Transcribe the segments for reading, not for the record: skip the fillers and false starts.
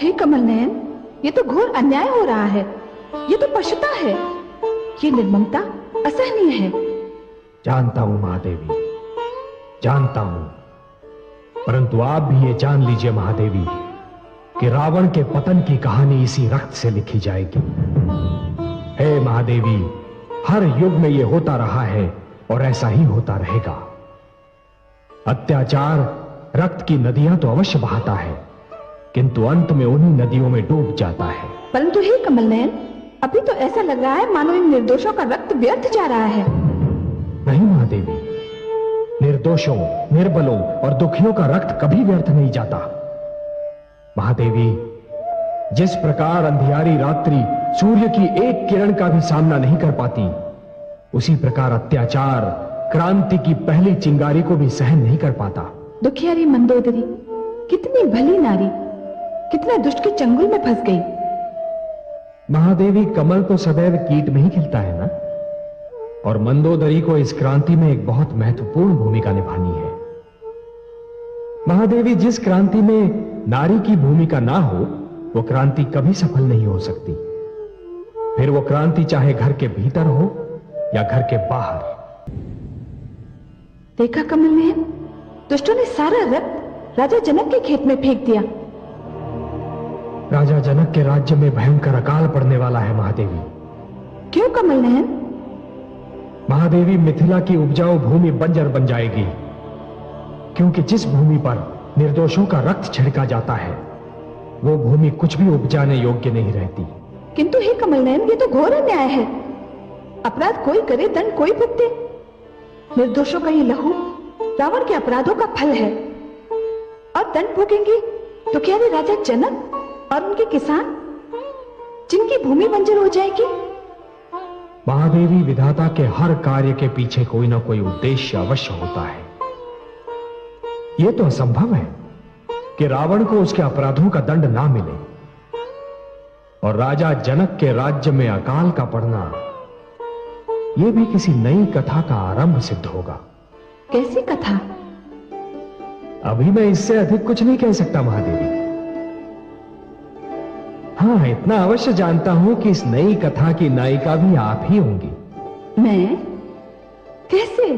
हे कमल नयन, ये तो घोर अन्याय हो रहा है। ये तो पशुता है, ये निर्ममता असहनीय है। जानता हूं महादेवी, जानता हूं, परंतु आप भी ये जान लीजिए महादेवी कि रावण के पतन की कहानी इसी रक्त से लिखी जाएगी। हे महादेवी, हर युग में ये होता रहा है और ऐसा ही होता रहेगा। अत्याचार रक्त की नदियां तो अवश्य बहाता है, किंतु अंत में उन्हीं नदियों में डूब जाता है। परंतु हे कमल नयन, अभी तो ऐसा लग रहा है मानो इन निर्दोषों का रक्त व्यर्थ जा रहा है। नहीं महादेवी, निर्दोषों, निर्बलों और दुखियों का रक्त कभी व्यर्थ नहीं जाता। महादेवी, जिस प्रकार अंधियारी रात्रि सूर्य की एक किरण का भी सामना नहीं कर पाती, उसी प्रकार अत्याचार क्रांति की पहली चिंगारी को भी सहन नहीं कर पाता। दुखियारी मंदोदरी कितनी भली नारी, कितना दुष्ट के चंगुल में फंस गई। महादेवी, कमल तो सदैव कीट में ही खिलता है ना, और मंदोदरी को इस क्रांति में एक बहुत महत्वपूर्ण भूमिका निभानी है। महादेवी, जिस क्रांति में नारी की भूमिका ना हो, वो क्रांति कभी सफल नहीं हो सकती। फिर वो क्रांति चाहे घर के भीतर हो या घर के बाहर। देखा कमल नयन, दुष्टों ने सारा रक्त राजा जनक के खेत में फेंक दिया। राजा जनक के राज्य में भयंकर अकाल पड़ने वाला है महादेवी। क्यों कमल नयन? महादेवी, मिथिला की उपजाऊ भूमि बंजर बन जाएगी, क्योंकि जिस भूमि पर निर्दोषों का रक्त छिड़का जाता है, वो भूमि कुछ भी उपजाने योग्य नहीं रहती। किंतु हे कमल नयन, ये तो घोर अन्याय है। अपराध कोई करे, दंड कोई भुगते। निर्दोषों का ये लहू रावण के अपराधों का फल है, और दंड भोगेंगे तो क्या रे राजा जनक और उनके किसान, जिनकी भूमि बंजर हो जाएगी। महादेवी, विधाता के हर कार्य के पीछे कोई ना कोई उद्देश्य अवश्य होता है। यह तो असंभव है कि रावण को उसके अपराधों का दंड ना मिले, और राजा जनक के राज्य में अकाल का पड़ना, यह भी किसी नई कथा का आरंभ सिद्ध होगा। कैसी कथा? अभी मैं इससे अधिक कुछ नहीं कह सकता महादेवी। हाँ, इतना अवश्य जानता हूं कि इस नई कथा की नायिका भी आप ही होंगी। मैं? कैसे?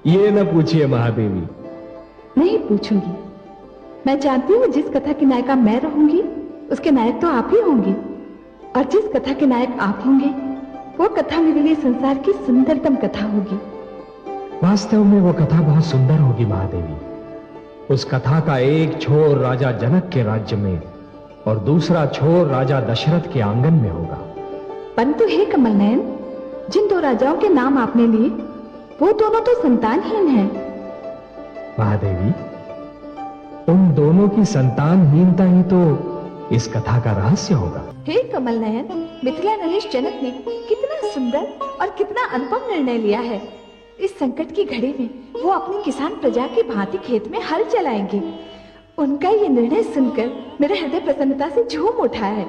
ये न पूछिए महादेवी। नहीं पूछूंगी। मैं जानती हूँ जिस कथा की नायिका मैं रहूंगी, उसके नायक तो आप ही होंगे, और जिस कथा के नायक आप होंगे, वो कथा मेरे लिए संसार की सुंदरतम कथा होगी। वास्तव में वो कथा बहुत सुंदर होगी महादेवी। उस कथा का एक छोर राजा जनक के राज्य में और दूसरा छोर राजा दशरथ के आंगन में होगा। परंतु हे कमल नयन, जिन दो राजाओं के नाम आपने लिए, वो दोनों तो संतानहीन हैं। महादेवी, उन दोनों की संतानहीनता ही तो इस कथा का रहस्य होगा। हे कमल नयन, मिथिला नरेश जनक ने कितना सुंदर और कितना अनुपम निर्णय लिया है। इस संकट की घड़ी में वो अपनी किसान प्रजा की भांति खेत में हल चलाएंगे। उनका ये निर्णय सुनकर मेरा हृदय प्रसन्नता से झूम उठा है।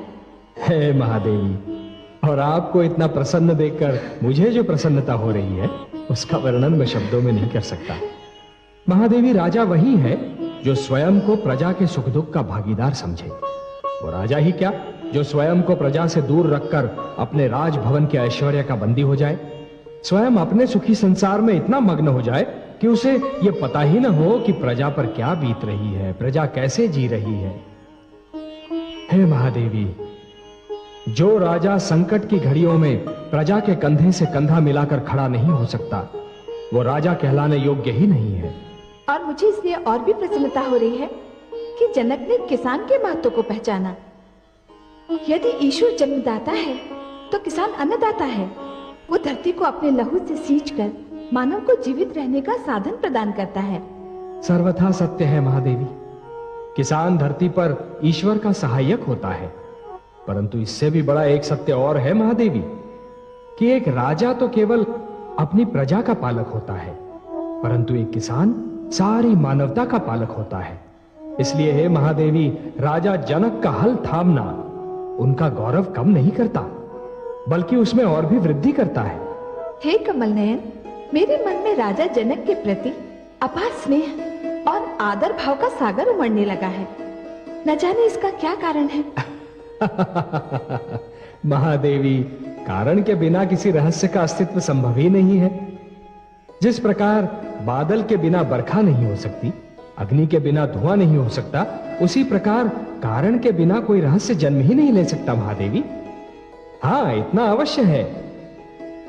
हे महादेवी, और आपको इतना प्रसन्न देखकर मुझे जो प्रसन्नता हो रही है, उसका वर्णन मैं शब्दों में नहीं कर सकता। महादेवी, राजा वही है जो स्वयं को प्रजा के सुख दुख का भागीदार समझे। वो राजा ही क्या, जो स्वयं को प्रजा से दूर रखकर अपने राजभवन के ऐश्वर्य का बंदी हो जाए, स्वयं अपने सुखी संसार में इतना मग्न हो जाए कि उसे ये पता ही ना हो कि प्रजा पर क्या बीत रही है, प्रजा कैसे जी रही है। हे महादेवी, जो राजा संकट की घड़ियों में प्रजा के कंधे से कंधा मिलाकर खड़ा नहीं हो सकता, वो राजा कहलाने योग्य ही नहीं है। और मुझे इसलिए और भी प्रसन्नता हो रही है कि जनक ने किसान के महत्व को पहचाना। यदि ईश्वर जन्मदाता है तो किसान अन्नदाता है। वो धरती को अपने लहू से सींचकर मानव को जीवित रहने का साधन प्रदान करता है। सर्वथा सत्य है महादेवी। किसान धरती पर ईश्वर का सहायक होता है, परंतु इससे भी बड़ा एक सत्य और है महादेवी, कि एक राजा तो केवल अपनी प्रजा का पालक होता है, परंतु एक किसान सारी मानवता का पालक होता है। इसलिए हे महादेवी, राजा जनक का हल थामना उनका गौरव कम नहीं करता, बल्कि उसमें और भी वृद्धि करता है। हे कमल नयन, मेरे मन में राजा जनक के प्रति अपार स्नेह और आदर भाव का सागर उमड़ने लगा है। न जाने इसका क्या कारण है। महादेवी, कारण के बिना किसी रहस्य का अस्तित्व संभव ही नहीं है। जिस प्रकार बादल के बिना बरखा नहीं हो सकती, अग्नि के बिना धुआं नहीं हो सकता, उसी प्रकार कारण के बिना कोई रहस्य जन्म ही नहीं ले सकता महादेवी। हाँ, इतना अवश्य है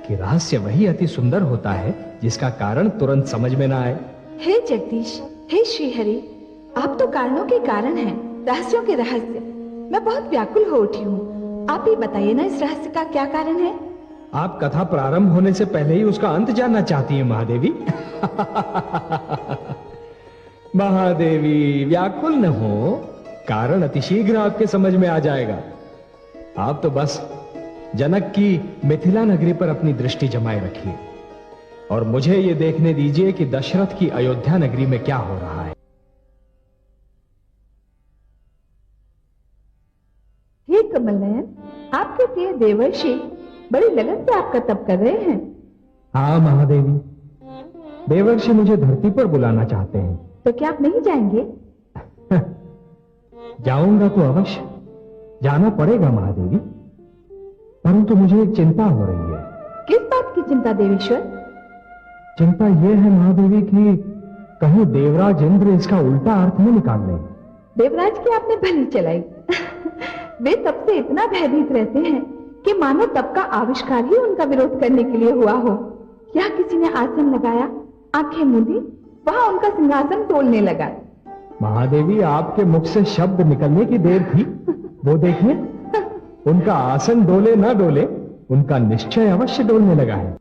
कि रहस्य वही अति सुंदर होता है जिसका कारण तुरंत समझ में ना आए। हे जगदीश, हे श्रीहरि, आप तो कारणों के कारण हैं, रहस्यों के रहस्य। मैं बहुत व्याकुल हो उठी हूँ। आप ही बताइए ना, इस रहस्य का क्या कारण है? आप कथा प्रारंभ होने से पहले ही उसका अंत जानना चाहती हैं महादेवी। महादेवी, व्याकुल न हो, कारण अतिशीघ्र आपके समझ में आ जाएगा। आप तो बस जनक की मिथिला नगरी पर अपनी दृष्टि जमाए रखिए और मुझे यह देखने दीजिए कि दशरथ की अयोध्या नगरी में क्या हो रहा है। हे कमल नयन, आपके प्रिय देवर्षि बड़ी लगन से आपका तप कर रहे हैं। हाँ महादेवी, देवर्षि मुझे धरती पर बुलाना चाहते हैं। तो क्या आप नहीं जाएंगे? जाऊंगा तो अवश्य, जाना पड़ेगा महादेवी, परंतु मुझे एक चिंता हो रही है। किस बात की चिंता देवेश्वर? चिंता यह है महादेवी कि कहीं देवराज इंद्र इसका उल्टा अर्थ न निकाल लें। देवराज की आपने भली चलाई। वे तब से इतना भयभीत रहते हैं कि मानो तब का आविष्कार ही उनका विरोध करने के लिए हुआ हो। क्या किसी ने आसन लगाया, आंखें मूंदी, वहां उनका सिंहासन तोड़ने लगा। महादेवी, आपके मुख से शब्द निकलने की देर थी। वो देखिए, उनका आसन डोले ना डोले, उनका निश्चय अवश्य डोलने लगा है।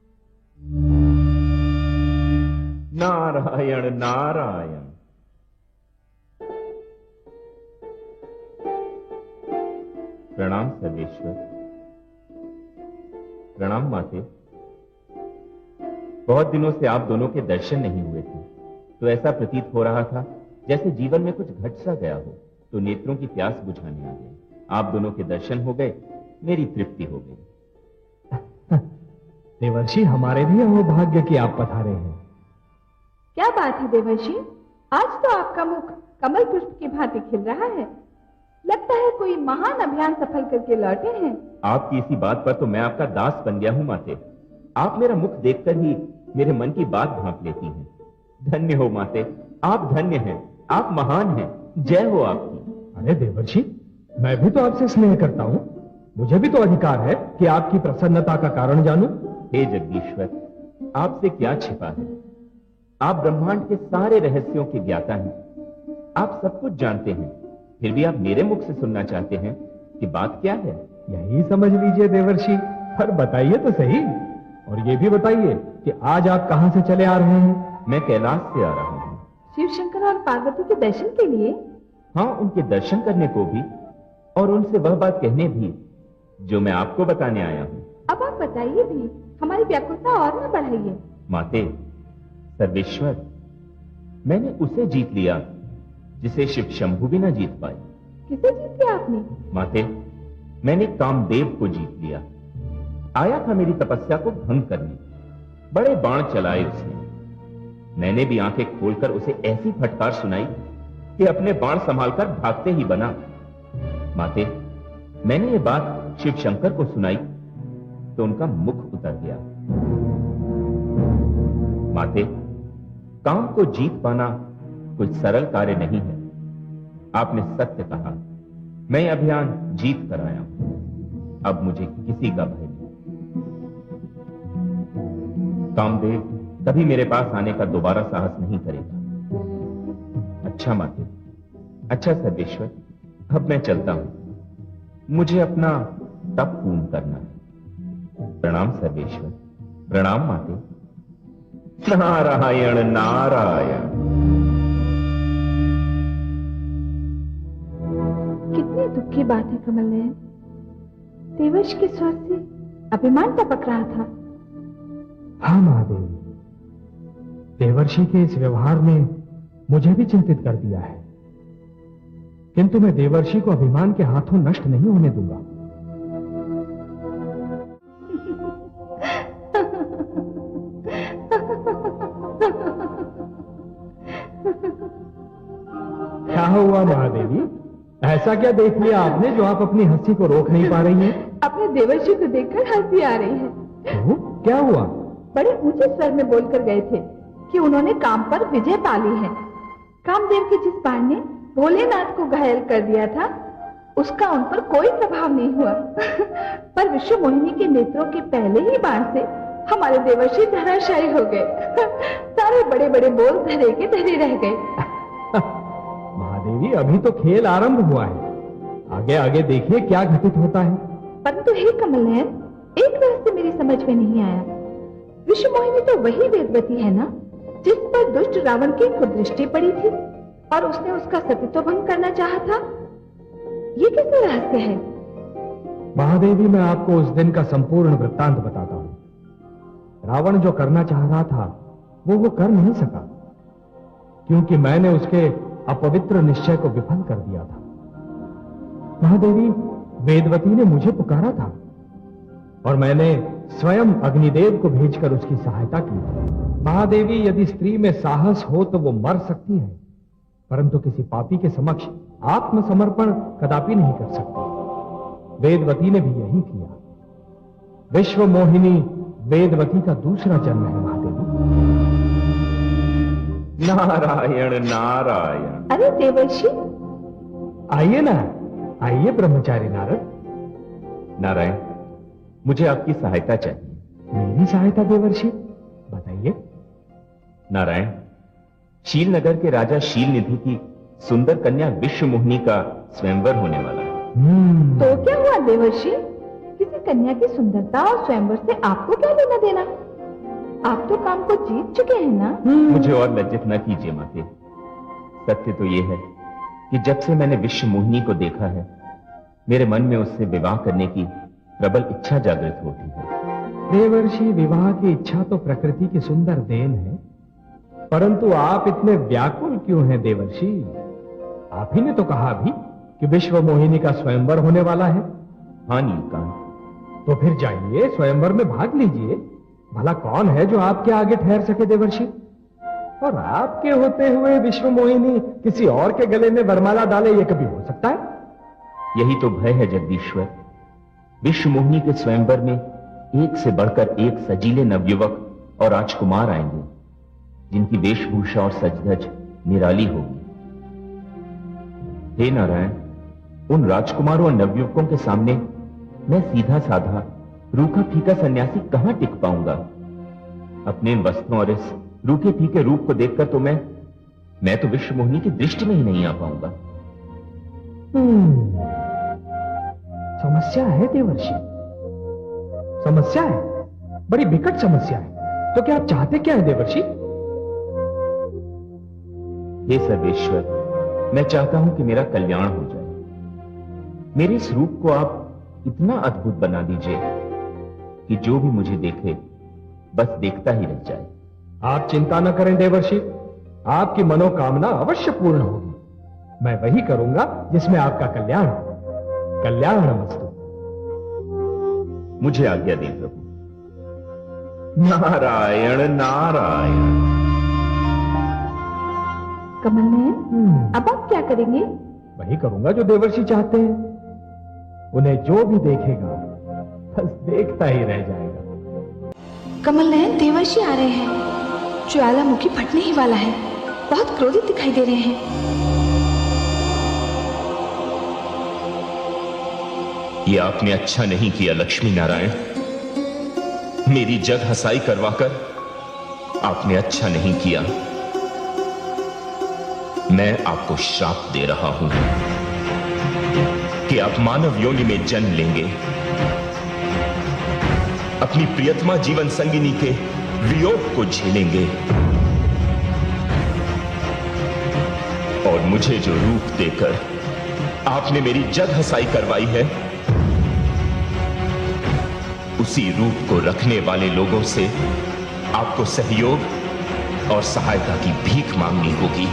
नारायण नारायण। प्रणाम सर्वेश्वर। प्रणाम माते। बहुत दिनों से आप दोनों के दर्शन नहीं हुए थे, तो ऐसा प्रतीत हो रहा था जैसे जीवन में कुछ घट सा गया हो, तो नेत्रों की प्यास बुझाने आ गए। आप दोनों के दर्शन हो गए, मेरी तृप्ति हो गई। देवर्षि, हमारे भी अहोभाग्य कि आप पधारे हैं। क्या बात है देवर्षि, आज तो आपका मुख कमल पुष्प की भांति खिल रहा है। लगता है कोई महान अभियान सफल करके लौटे हैं। आपकी इसी बात पर तो मैं आपका दास बन गया हूं माते। आप मेरा मुख देखकर ही मेरे मन की बात भांप लेती हैं। धन्य हो माते, आप धन्य हैं, आप महान हैं, जय हो आपकी। अरे देवर्षि, मैं भी तो आपसे स्नेह करता हूं, मुझे भी तो अधिकार है कि आपकी प्रसन्नता का कारण जानूं। हे जगदीश्वर, आपसे क्या छिपा है? आप ब्रह्मांड के सारे रहस्यों के ज्ञाता हैं, आप सब कुछ जानते हैं, फिर भी आप मेरे मुख से सुनना चाहते हैं कि बात क्या है? यही समझ लीजिए देवर्षि, पर बताइए तो सही। और ये भी बताइए कि आज आप कहां से चले आ रहे हैं? मैं कैलाश से आ रहा हूं। शिव शंकर और पार्वती के दर्शन के लिए? हाँ, उनके दर्शन करने को भी और उनसे वह बात कहने भी जो मैं आपको बताने आया हूं। अब आप बताइए भी, हमारी व्याकुलता और न बढ़ाइए। माते, सर्वेश्वर, मैंने उसे जीत लिया जिसे शिव शंभु भी न जीत पाए। किसे जीत लिया आपने? माते, मैंने कामदेव को जीत लिया। आया था मेरी तपस्या को भंग करने, बड़े बाण चलाए उसने। मैंने भी आंखें खोलकर उसे ऐसी फटकार सुनाई कि अपने बाण संभालकर भागते ही बना। माते, मैंने ये बात शिव शंकर को सुनाई तो उनका मुख उतर गया। माते, काम को जीत पाना कोई सरल कार्य नहीं है। आपने सत्य कहा, मैं अभियान जीत कर आया हूं, अब मुझे किसी का भय नहीं। कामदेव कभी मेरे पास आने का दोबारा साहस नहीं करेगा। अच्छा माते, अच्छा सर्वेश्वर, अब मैं चलता हूं, मुझे अपना तप पूर्ण करना है। प्रणाम सर्वेश्वर। प्रणाम माते। नारायण नारायण। कितनी दुख की बात है कमल नयन, देवर्ष के स्वर से अभिमान टपक रहा था। हाँ महादेवी, देवर्षि के इस व्यवहार ने मुझे भी चिंतित कर दिया है, किंतु मैं देवर्षि को अभिमान के हाथों नष्ट नहीं होने दूंगा। हुआ महादेवी? ऐसा क्या देख लिया आपने जो आप अपनी हंसी को रोक नहीं पा रही हैं? अपने देवर्षि को देखकर हंसी आ रही है। तो क्या हुआ? बड़े ऊंचे स्वर में बोलकर गए थे कि उन्होंने काम पर विजय पा ली है। कामदेव के जिस बाण ने भोलेनाथ को घायल कर दिया था, उसका उन पर कोई प्रभाव नहीं हुआ। पर विश्व मोहिनी के नेत्रों के पहले ही बाण से हमारे देवर्षि धराशायी हो गए। सारे बड़े बड़े बोल धरे के धरे रह गए। महादेवी, अभी तो खेल आरंभ हुआ है, आगे आगे देखिए क्या घटित होता है। परंतु हे कमलनयन, एक रहस्य मेरी समझ में नहीं आया। विश्व मोहिनी तो वही वेदवती है ना, जिस पर दुष्ट रावण की कुदृष्टि पड़ी थी और उसने उसका सतीत्व भंग करना चाहा था। ये कैसा रहस्य है? महादेवी, मैं आपको उस दिन का संपूर्ण वृत्तांत बताता हूं। रावण जो करना चाह रहा था वो कर नहीं सका, क्योंकि मैंने उसके अपवित्र निश्चय को विफल कर दिया था। महादेवी, वेदवती ने मुझे पुकारा था और मैंने स्वयं अग्निदेव को भेजकर उसकी सहायता की। महादेवी, यदि स्त्री में साहस हो तो वो मर सकती है, परंतु किसी पापी के समक्ष आत्मसमर्पण कदापि नहीं कर सकती। वेदवती ने भी यही किया। विश्व मोहिनी वेदवती का दूसरा जन्म है महादेवी। नारायण नारायण। अरे देवर्षि, आइए ना, आइए ब्रह्मचारी नारद। नारायण, मुझे आपकी सहायता चाहिए। मेरी सहायता देवर्षि? बताइए। नारायण, शील नगर के राजा शील निधि की सुंदर कन्या विश्व मोहिनी का स्वयंवर होने वाला है। तो क्या हुआ देवर्षि? किसी कन्या की सुंदरता और स्वयंवर से आपको क्या लेना देना? आप तो काम को जीत चुके हैं ना। मुझे और लज्जित न कीजिए माते। सत्य तो यह है कि जब से मैंने विश्व मोहिनी को देखा है, मेरे मन में उससे विवाह करने की प्रबल इच्छा जागृत होती है। देवर्षि, विवाह की इच्छा तो प्रकृति की सुंदर देन है, परंतु आप इतने व्याकुल क्यों हैं देवर्षि? आप ही ने तो कहा अभी कि विश्व मोहिनी का स्वयंवर होने वाला है। हाँ नीलकांत। तो फिर जाइए, स्वयंवर में भाग लीजिए। भला कौन है जो आपके आगे ठहर सके देवर्षि? और आपके होते हुए विश्व मोहिनी किसी और के गले में वरमाला डाले, ये कभी हो सकता है? यही तो भय है जगदीश्वर। विश्व मोहिनी के स्वयंवर में एक से बढ़कर एक सजीले नवयुवक और राजकुमार आएंगे, जिनकी वेशभूषा और सजधज निराली होगी। हे नारायण, उन राजकुमारों और नवयुवकों के सामने मैं सीधा साधा रूखा फीका सन्यासी कहां टिक पाऊंगा? अपने इन वस्त्रों और इस रूखे फीके रूप को देखकर तो मैं तो विश्व मोहिनी की दृष्टि में ही नहीं आ पाऊंगा। समस्या है देवर्षि, समस्या है, बड़ी विकट समस्या है। तो क्या आप चाहते क्या है देवर्षि? हे सर्वेश्वर, मैं चाहता हूं कि मेरा कल्याण हो जाए। मेरे इस रूप को आप इतना अद्भुत बना दीजिए कि जो भी मुझे देखे बस देखता ही रह जाए। आप चिंता न करें देवर्षि, आपकी मनोकामना अवश्य पूर्ण होगी। मैं वही करूंगा जिसमें आपका कल्याण हो। कल्याणमस्तु। मुझे आज्ञा दें प्रभु। नारायण नारायण। कमलनयन, अब आप क्या करेंगे? वही करूंगा जो देवर्षि चाहते हैं। उन्हें जो भी देखेगा बस देखता ही रह जाएगा। कमलनयन, देवर्षि आ रहे हैं। ज्वालामुखी फटने ही वाला है। बहुत क्रोधित दिखाई दे रहे हैं। ये आपने अच्छा नहीं किया लक्ष्मी नारायण। मेरी जग हंसाई करवाकर आपने अच्छा नहीं किया। मैं आपको श्राप दे रहा हूं कि आप मानव योनि में जन्म लेंगे, अपनी प्रियतमा जीवन संगिनी के वियोग को झेलेंगे और मुझे जो रूप देकर आपने मेरी जग हंसाई करवाई है, उसी रूप को रखने वाले लोगों से आपको सहयोग और सहायता की भीख मांगनी होगी।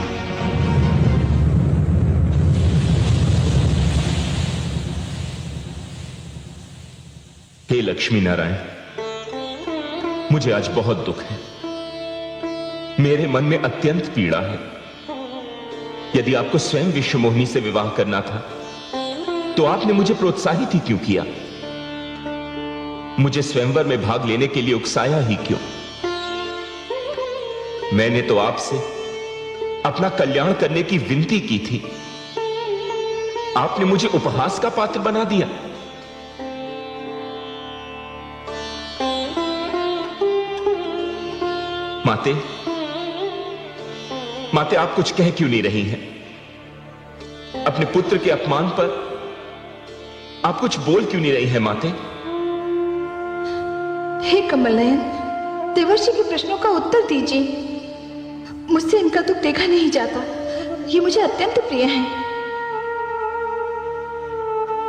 हे लक्ष्मी नारायण, मुझे आज बहुत दुख है। मेरे मन में अत्यंत पीड़ा है। यदि आपको स्वयं विश्वमोहिनी से विवाह करना था तो आपने मुझे प्रोत्साहित ही क्यों किया? मुझे स्वयंवर में भाग लेने के लिए उकसाया ही क्यों? मैंने तो आपसे अपना कल्याण करने की विनती की थी, आपने मुझे उपहास का पात्र बना दिया। माते, माते आप कुछ कह क्यों नहीं रही हैं? अपने पुत्र के अपमान पर आप कुछ बोल क्यों नहीं रही हैं माते? हे कमल नयन, देवर्षि के प्रश्नों का उत्तर दीजिए। मुझसे इनका दुख देखा नहीं जाता, ये मुझे अत्यंत प्रिय है।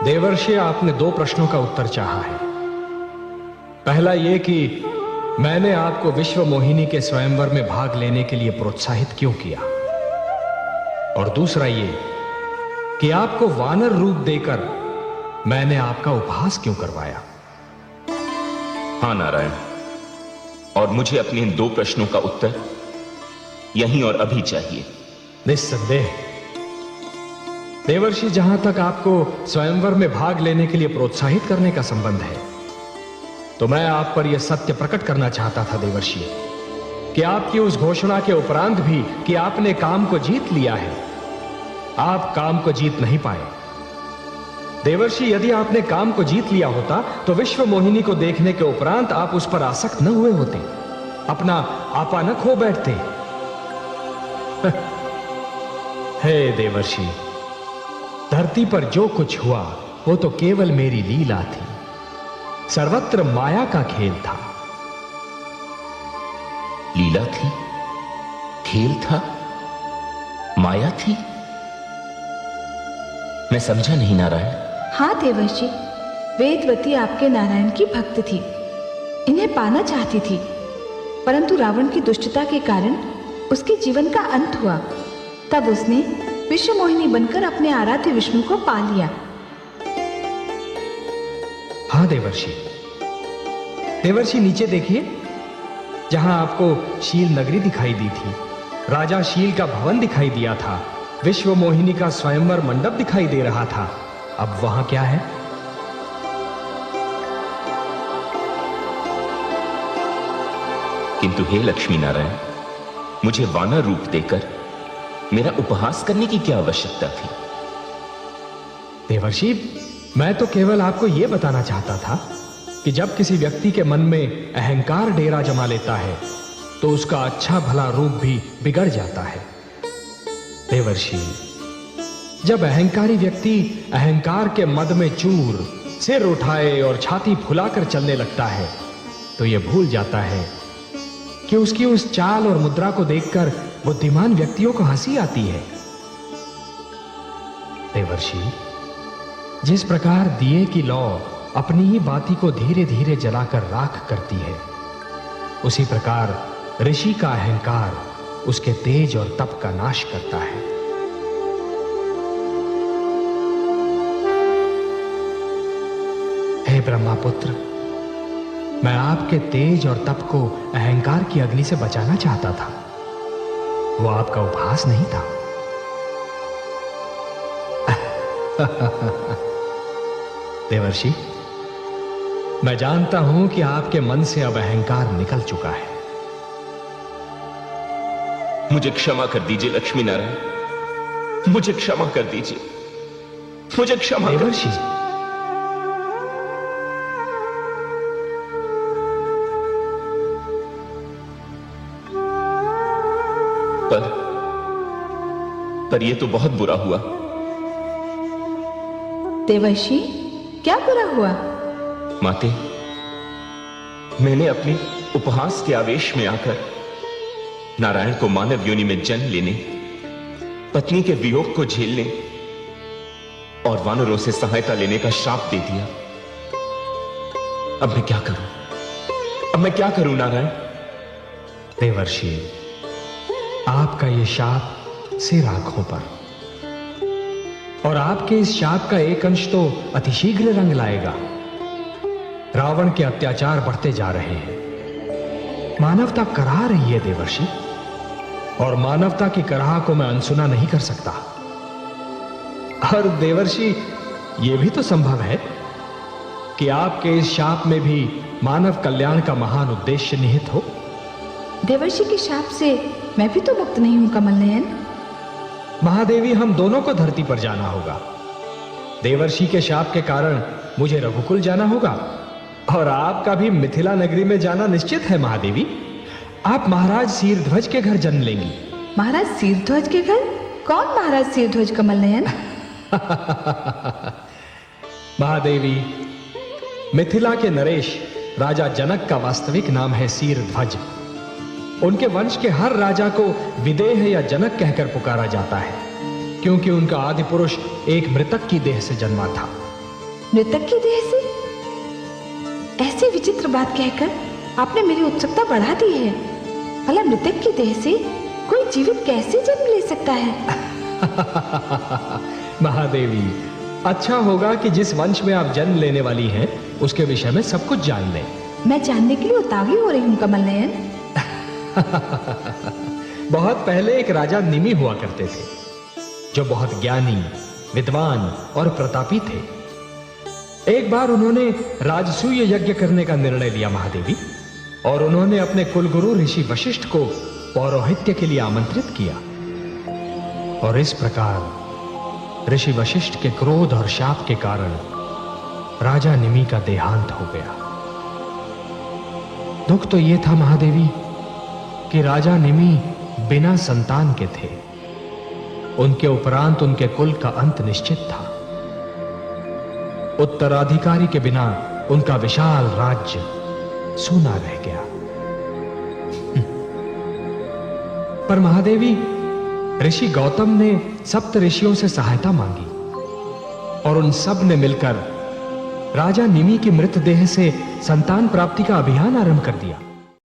देवर्षि, आपने 2 प्रश्नों का उत्तर चाहा है। पहला यह कि मैंने आपको विश्वमोहिनी के स्वयंवर में भाग लेने के लिए प्रोत्साहित क्यों किया, और दूसरा ये कि आपको वानर रूप देकर मैंने आपका उपहास क्यों करवाया। हां नारायण, और मुझे अपने इन 2 प्रश्नों का उत्तर यहीं और अभी चाहिए। निस्संदेह देवर्षि, जहां तक आपको स्वयंवर में भाग लेने के लिए प्रोत्साहित करने का संबंध है, तो मैं आप पर यह सत्य प्रकट करना चाहता था देवर्षि कि आपकी उस घोषणा के उपरांत भी कि आपने काम को जीत लिया है, आप काम को जीत नहीं पाए। देवर्षि, यदि आपने काम को जीत लिया होता तो विश्वमोहिनी को देखने के उपरांत आप उस पर आसक्त न हुए होते, अपना आपा न खो बैठते। हे देवर्षि, धरती पर जो कुछ हुआ वो तो केवल मेरी लीला थी, सर्वत्र माया का खेल था। लीला थी, खेल था, माया थी? मैं समझा नहीं नारायण। हाँ देवर्षि, वेदवती आपके नारायण की भक्त थी, इन्हें पाना चाहती थी, परंतु रावण की दुष्टता के कारण उसके जीवन का अंत हुआ। तब उसने विश्वमोहिनी बनकर अपने आराध्य विष्णु को पा लिया। हाँ देवर्षि, देवर्षि नीचे देखिए, जहां आपको शील नगरी दिखाई दी थी, राजा शील का भवन दिखाई दिया था, विश्वमोहिनी का स्वयंवर मंडप दिखाई दे रहा था, अब वहां क्या है? किंतु हे लक्ष्मी नारायण, मुझे वानर रूप देकर मेरा उपहास करने की क्या आवश्यकता थी? देवर्षि, मैं तो केवल आपको यह बताना चाहता था कि जब किसी व्यक्ति के मन में अहंकार डेरा जमा लेता है तो उसका अच्छा भला रूप भी बिगड़ जाता है। देवर्षि, जब अहंकारी व्यक्ति अहंकार के मद में चूर, सिर उठाए और छाती फुलाकर चलने लगता है तो यह भूल जाता है कि उसकी उस चाल और मुद्रा को देखकर बुद्धिमान व्यक्तियों को हंसी आती है। देवर्षि, जिस प्रकार दिए की लौ अपनी ही बाती को धीरे धीरे जलाकर राख करती है, उसी प्रकार ऋषि का अहंकार उसके तेज और तप का नाश करता है। हे ब्रह्मापुत्र, मैं आपके तेज और तप को अहंकार की अग्नि से बचाना चाहता था, वो आपका उपहास नहीं था। देवर्षि, मैं जानता हूं कि आपके मन से अब अहंकार निकल चुका है। मुझे क्षमा कर दीजिए लक्ष्मी नारायण, मुझे क्षमा कर दीजिए, मुझे क्षमा कर देवर्षि, पर यह तो बहुत बुरा हुआ। देवर्षि, क्या बुरा हुआ? माते, मैंने अपने उपहास के आवेश में आकर नारायण को मानव योनि में जन्म लेने, पत्नी के वियोग को झेलने और वानरों से सहायता लेने का श्राप दे दिया। अब मैं क्या करूं? अब मैं क्या करूं नारायण? देवर्षि, आपका यह शाप सिर आंखों पर, और आपके इस शाप का एक अंश तो अतिशीघ्र रंग लाएगा। रावण के अत्याचार बढ़ते जा रहे हैं, मानवता करा रही है देवर्षि। और मानवता की कराह को मैं अनसुना नहीं कर सकता। और देवर्षि, यह भी तो संभव है कि आपके इस शाप में भी मानव कल्याण का महान उद्देश्य निहित हो। देवर्षि के शाप से मैं भी तो मुक्त नहीं हूं कमल नयन। महादेवी, हम दोनों को धरती पर जाना होगा। देवर्षि के शाप के कारण मुझे रघुकुल जाना होगा और आपका भी मिथिला नगरी में जाना निश्चित है। महादेवी, आप महाराज शीरध्वज के घर जन्म लेंगी। महाराज शीरध्वज के घर? कौन महाराज शीरध्वज कमल नयन? महादेवी, मिथिला के नरेश राजा जनक का वास्तविक नाम है शीरध्वज। उनके वंश के हर राजा को विदेह या जनक कहकर पुकारा जाता है, क्योंकि उनका आदि पुरुष एक मृतक की देह से जन्मा था। मृतक की देह से? ऐसी विचित्र बात कहकर आपने मेरी उत्सुकता बढ़ा दी है। भला मृतक की देह से कोई जीवित कैसे जन्म ले सकता है? महादेवी, अच्छा होगा कि जिस वंश में आप जन्म लेने वाली हैं उसके विषय में सब कुछ जान लें। मैं जानने के लिए उतावली हो रही हूँ कमल नयन। बहुत पहले एक राजा निमि हुआ करते थे, जो बहुत ज्ञानी, विद्वान और प्रतापी थे। एक बार उन्होंने राजसूय यज्ञ करने का निर्णय लिया महादेवी, और उन्होंने अपने कुलगुरु ऋषि वशिष्ठ को पौरोहित्य के लिए आमंत्रित किया। और इस प्रकार ऋषि वशिष्ठ के क्रोध और शाप के कारण राजा निमि का देहांत हो गया। दुख तो यह था महादेवी कि राजा निमि बिना संतान के थे। उनके उपरांत उनके कुल का अंत निश्चित था। उत्तराधिकारी के बिना उनका विशाल राज्य सूना रह गया। पर महादेवी, ऋषि गौतम ने सप्त ऋषियों से सहायता मांगी और उन सब ने मिलकर राजा निमि की मृतदेह से संतान प्राप्ति का अभियान आरंभ कर दिया।